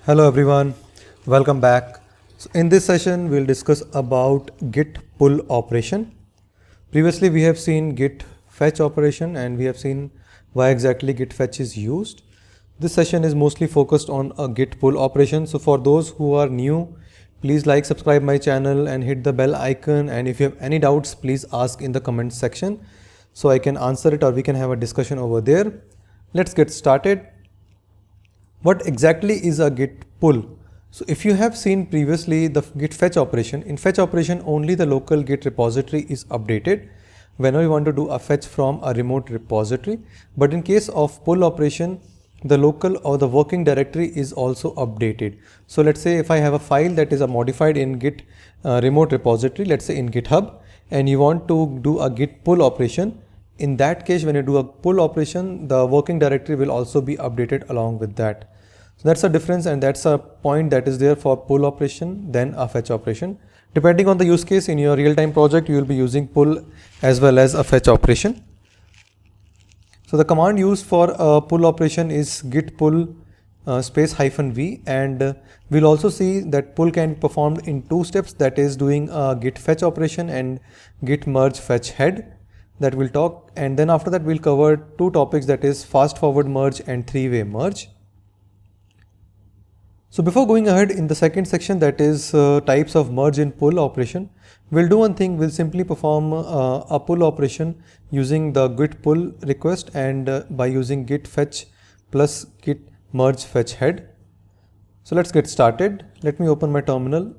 Hello everyone, welcome back. So in this session we'll discuss about git pull operation. Previously we have seen git fetch operation and we have seen why exactly git fetch is used. This session is mostly focused on a git pull operation. So for those who are new, please like, subscribe my channel and hit the bell icon, and if you have any doubts please ask in the comment section so I can answer it or we can have a discussion over there. Let's get started. What exactly is a git pull? So if you have seen previously the git fetch operation, in fetch operation only the local git repository is updated whenever you want to do a fetch from a remote repository. But in case of pull operation, the local or the working directory is also updated. So let's say if I have a file that is modified in git remote repository, let's say in GitHub, and you want to do a git pull operation, in that case, when you do a pull operation, the working directory will also be updated along with that. So that's a difference, and that's a point that is there for pull operation than a fetch operation. Depending on the use case in your real-time project, you will be using pull as well as a fetch operation. So the command used for a pull operation is git pull space -v, and we'll also see that pull can be performed in two steps, that is doing a git fetch operation and git merge fetch head. That we'll talk, and then after that we'll cover two topics, that is fast forward merge and three-way merge. So before going ahead in the second section, that is types of merge in pull operation, we'll do one thing. We'll simply perform a pull operation using the git pull request and by using git fetch plus git merge fetch head. So let's get started. Let me open my terminal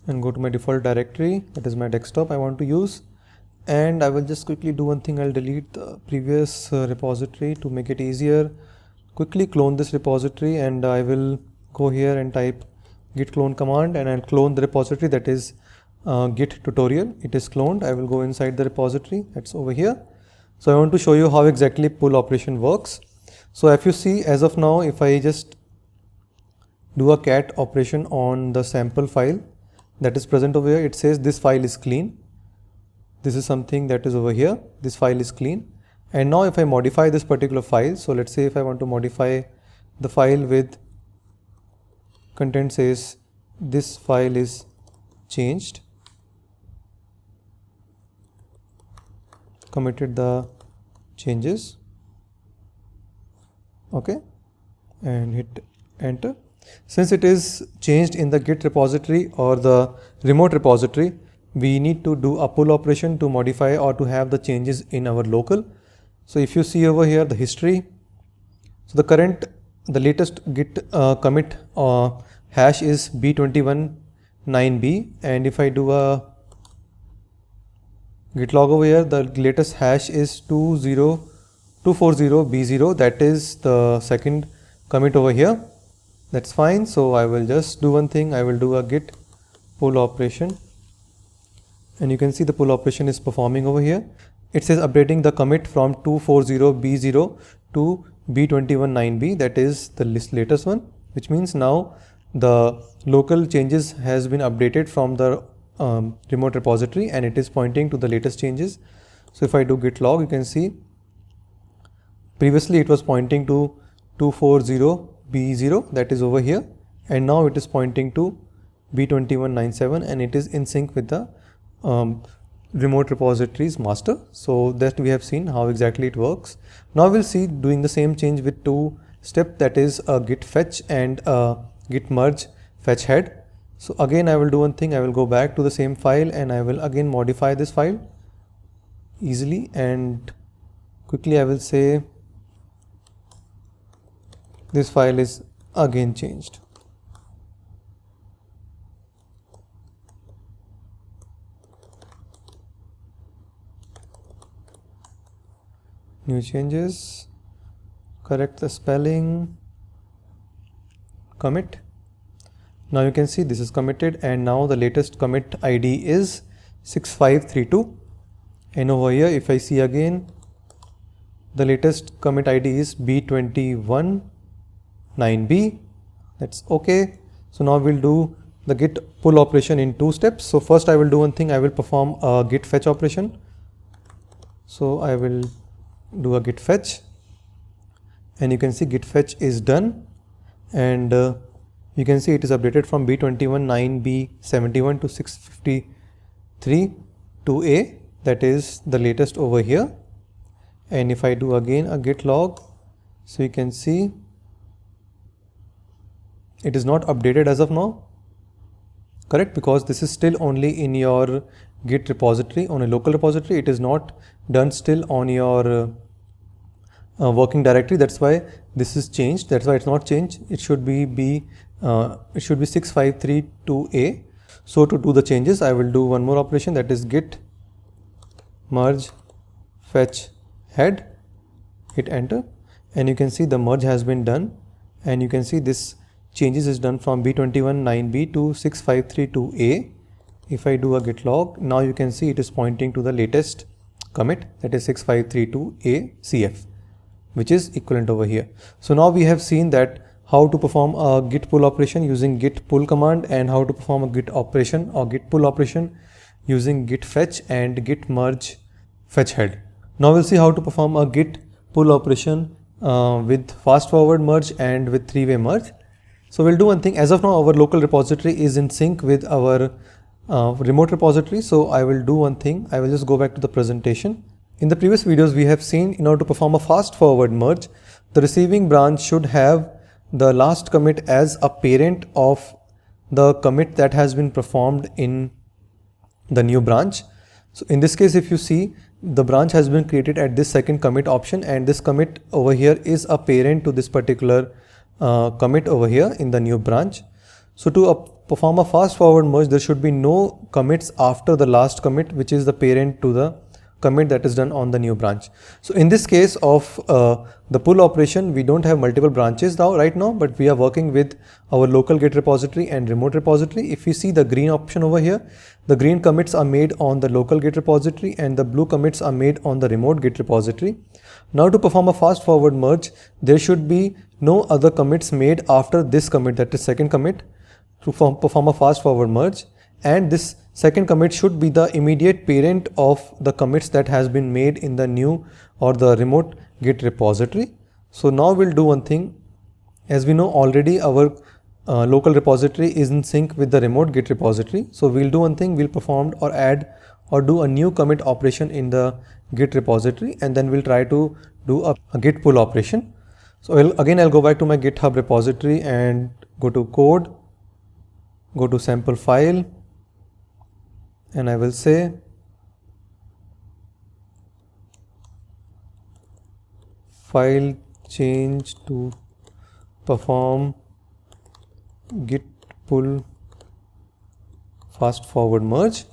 and go to my default directory, that is my desktop I want to use. And I will just quickly do one thing. I'll delete the previous repository to make it easier. Quickly clone this repository, and I will go here and type git clone command, and I'll clone the repository, that is git tutorial. It is cloned. I will go inside the repository that's over here. So I want to show you how exactly pull operation works. So if you see, as of now, if I just do a cat operation on the sample file that is present over here, it says this file is clean. This is something that is over here. This file is clean. And now if I modify this particular file, so let's say if I want to modify the file with content says this file is changed, committed the changes, okay, and hit enter. Since it is changed in the git repository or the remote repository, we need to do a pull operation to modify or to have the changes in our local. So if you see over here the history, so the latest git commit hash is b219b, and if I do a git log over here, the latest hash is 240b0, that is the second commit over here. That's fine. So I will just do one thing. I will do a git pull operation, and you can see the pull operation is performing over here. It says updating the commit from 240b0 to b219b, that is the latest one, which means now the local changes has been updated from the remote repository and it is pointing to the latest changes. So if I do git log, you can see previously it was pointing to 240b0, that is over here, and now it is pointing to b2197, and it is in sync with the remote repositories master. So that we have seen how exactly it works. Now we'll see doing the same change with two steps, that is a git fetch and a git merge fetch head. So again I will do one thing. I will go back to the same file and I will again modify this file easily, and quickly I will say this file is again changed. New changes, correct the spelling, commit. Now you can see this is committed, and now the latest commit ID is 6532, and over here if I see again, the latest commit ID is b219b. That's okay. So now we'll do the git pull operation in two steps. So first I will do one thing. I will perform a git fetch operation. So I will do a git fetch, and you can see git fetch is done, and You can see it is updated from B21 9B71 to 653 2A, that is the latest over here. And if I do again a git log, so you can see it is not updated as of now, correct, because this is still only in your git repository, on a local repository. It is not done still on your working directory. That's why this is changed. That's why it's not changed. It should be 6532A. So to do the changes, I will do one more operation, that is git merge fetch head, hit enter, and you can see the merge has been done, and you can see this changes is done from B21 9B to 6532A. If I do a git log, now you can see it is pointing to the latest commit, that is 6532A CF, which is equivalent over here. So now we have seen that how to perform a git pull operation using git pull command, and how to perform a git operation or git pull operation using git fetch and git merge fetch head. Now we'll see how to perform a git pull operation with fast forward merge and with three-way merge. So we'll do one thing. As of now, our local repository is in sync with our remote repository. So I will do one thing. I will just go back to the presentation. In the previous videos, we have seen in order to perform a fast forward merge, the receiving branch should have the last commit as a parent of the commit that has been performed in the new branch. So in this case, if you see, the branch has been created at this second commit option, and this commit over here is a parent to this particular commit over here in the new branch. So to perform a fast forward merge, there should be no commits after the last commit, which is the parent to the commit that is done on the new branch. So in this case of the pull operation, we don't have multiple branches now right now, but we are working with our local git repository and remote repository. If you see the green option over here, the green commits are made on the local git repository and the blue commits are made on the remote git repository. Now to perform a fast forward merge, there should be no other commits made after this commit, that is second commit, to perform a fast forward merge. And this second commit should be the immediate parent of the commits that has been made in the new or the remote git repository. So now we'll do one thing. As we know already, our local repository is in sync with the remote git repository. So we'll do one thing. We'll perform or add or do a new commit operation in the git repository, and then we'll try to do a git pull operation. So I'll go back to my GitHub repository and go to code, go to sample file, and I will say file change to perform git pull fast forward merge.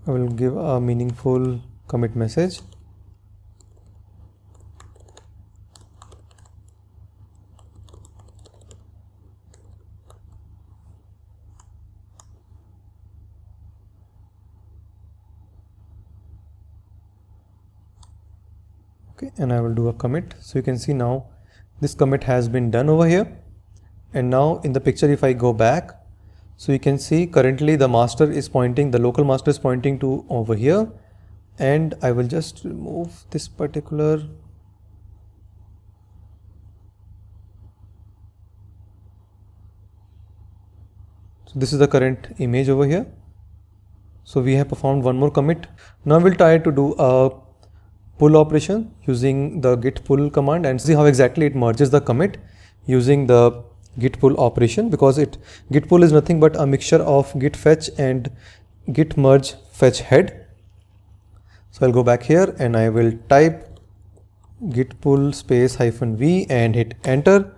I will give a meaningful commit message. Okay, and I will do a commit. So you can see now this commit has been done over here. And now in the picture, if I go back, so you can see currently the master is pointing, the local master is pointing to over here. And I will just remove this particular. So this is the current image over here. So we have performed one more commit. Now we'll try to do a pull operation using the git pull command and see how exactly it merges the commit using the git pull operation, because git pull is nothing but a mixture of git fetch and git merge fetch head. So I'll go back here and I will type git pull space -v and hit enter,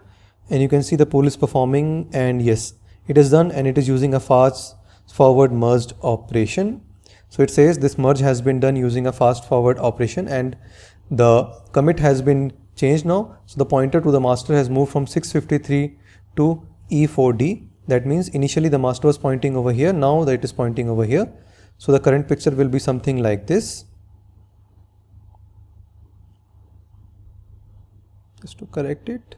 and you can see the pull is performing, and yes, it is done, and it is using a fast forward merged operation. So it says this merge has been done using a fast forward operation, and the commit has been changed now. So the pointer to the master has moved from 653 to E4D. That means initially the master was pointing over here, now that it is pointing over here. So the current picture will be something like this. Just to correct it,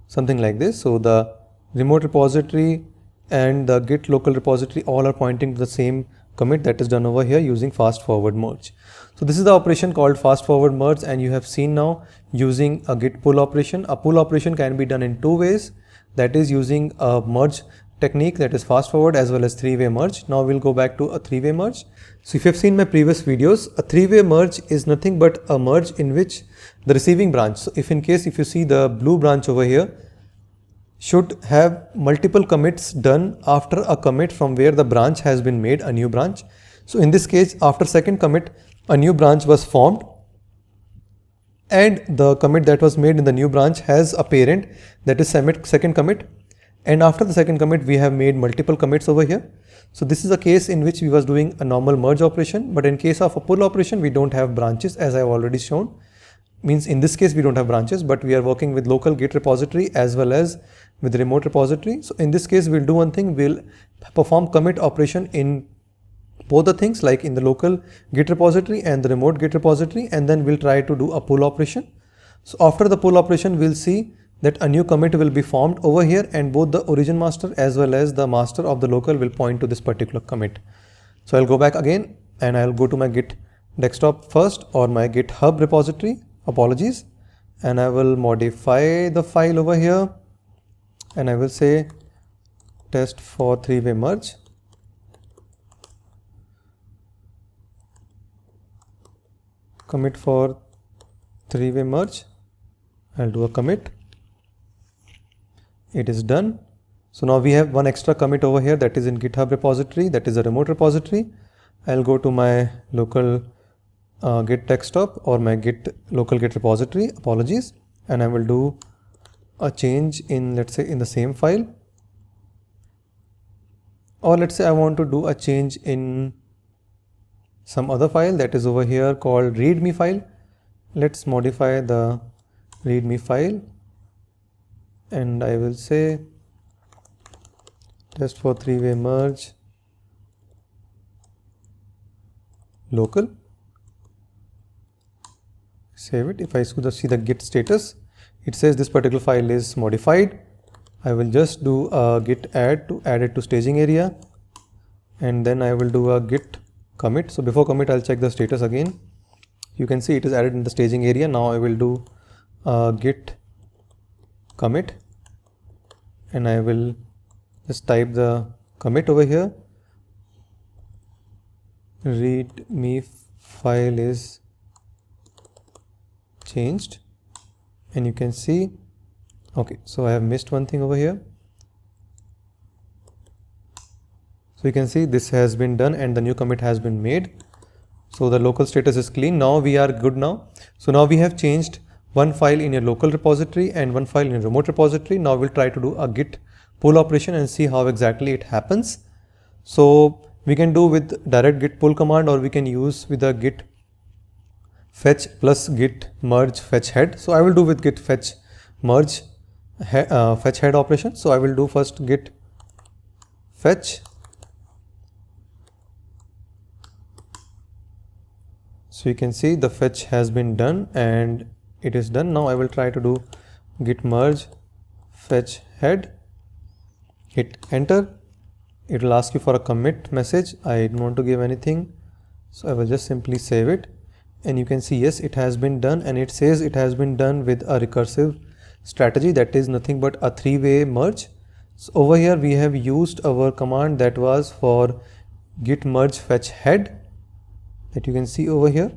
something like this. So the remote repository and the git local repository all are pointing to the same commit that is done over here using fast forward merge. So this is the operation called fast forward merge, and you have seen now using a git pull operation. A pull operation can be done in two ways, that is using a merge technique, that is fast forward, as well as three-way merge. Now we'll go back to a three-way merge. So if you have seen my previous videos, a three-way merge is nothing but a merge in which the receiving branch, so if you see the blue branch over here, should have multiple commits done after a commit from where the branch has been made, a new branch. So in this case, after second commit, a new branch was formed, and the commit that was made in the new branch has a parent, that is second commit, and after the second commit we have made multiple commits over here. So this is a case in which we was doing a normal merge operation, but in case of a pull operation we don't have branches, as I have already shown. Means in this case we don't have branches, but we are working with local Git repository as well as with remote repository. So in this case we'll do one thing, we'll perform commit operation in both the things, like in the local Git repository and the remote Git repository, and then we'll try to do a pull operation. So after the pull operation we'll see that a new commit will be formed over here, and both the origin master as well as the master of the local will point to this particular commit. So I'll go back again and I'll go to my Git desktop first, or my GitHub repository, apologies, and I will modify the file over here, and I will say test for three-way merge. Commit for three-way merge. I'll do a commit. It is done. So now we have one extra commit over here, that is in GitHub repository, that is a remote repository. I'll go to my local Git desktop or my local Git repository, apologies, and I will do a change in, let's say, in the same file, or let's say I want to do a change in some other file that is over here called readme file. Let's modify the readme file, and I will say test for three-way merge local. Save it. If I see the git status, it says this particular file is modified. I will just do a git add to add it to staging area, and then I will do a git commit. So before commit I'll check the status again. You can see it is added in the staging area. Now I will do a git commit, and I will just type the commit over here. Readme file is changed, and you can see, okay, so I have missed one thing over here. So you can see this has been done and the new commit has been made. So the local status is clean. Now we are good now. So now we have changed one file in your local repository and one file in your remote repository. Now we'll try to do a git pull operation and see how exactly it happens. So we can do with direct git pull command, or we can use with a git fetch plus git merge fetch head. So I will do with git fetch merge fetch head operation. So I will do first git fetch. So you can see the fetch has been done and it is done. Now I will try to do git merge fetch head. Hit enter. It will ask you for a commit message. I don't want to give anything, so I will just simply save it, and you can see yes, it has been done, and it says it has been done with a recursive strategy, that is nothing but a three-way merge. So over here we have used our command that was for git merge fetch head, that you can see over here.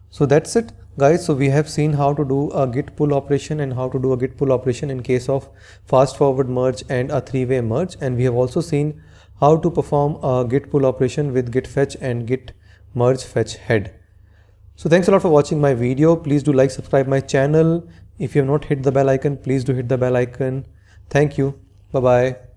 So that's it, guys. So we have seen how to do a git pull operation and how to do a git pull operation in case of fast forward merge and a three-way merge, and we have also seen how to perform a git pull operation with git fetch and git merge fetch head. So thanks a lot for watching my video. Please do like, subscribe my channel. If you have not hit the bell icon, please do hit the bell icon. Thank you. Bye bye.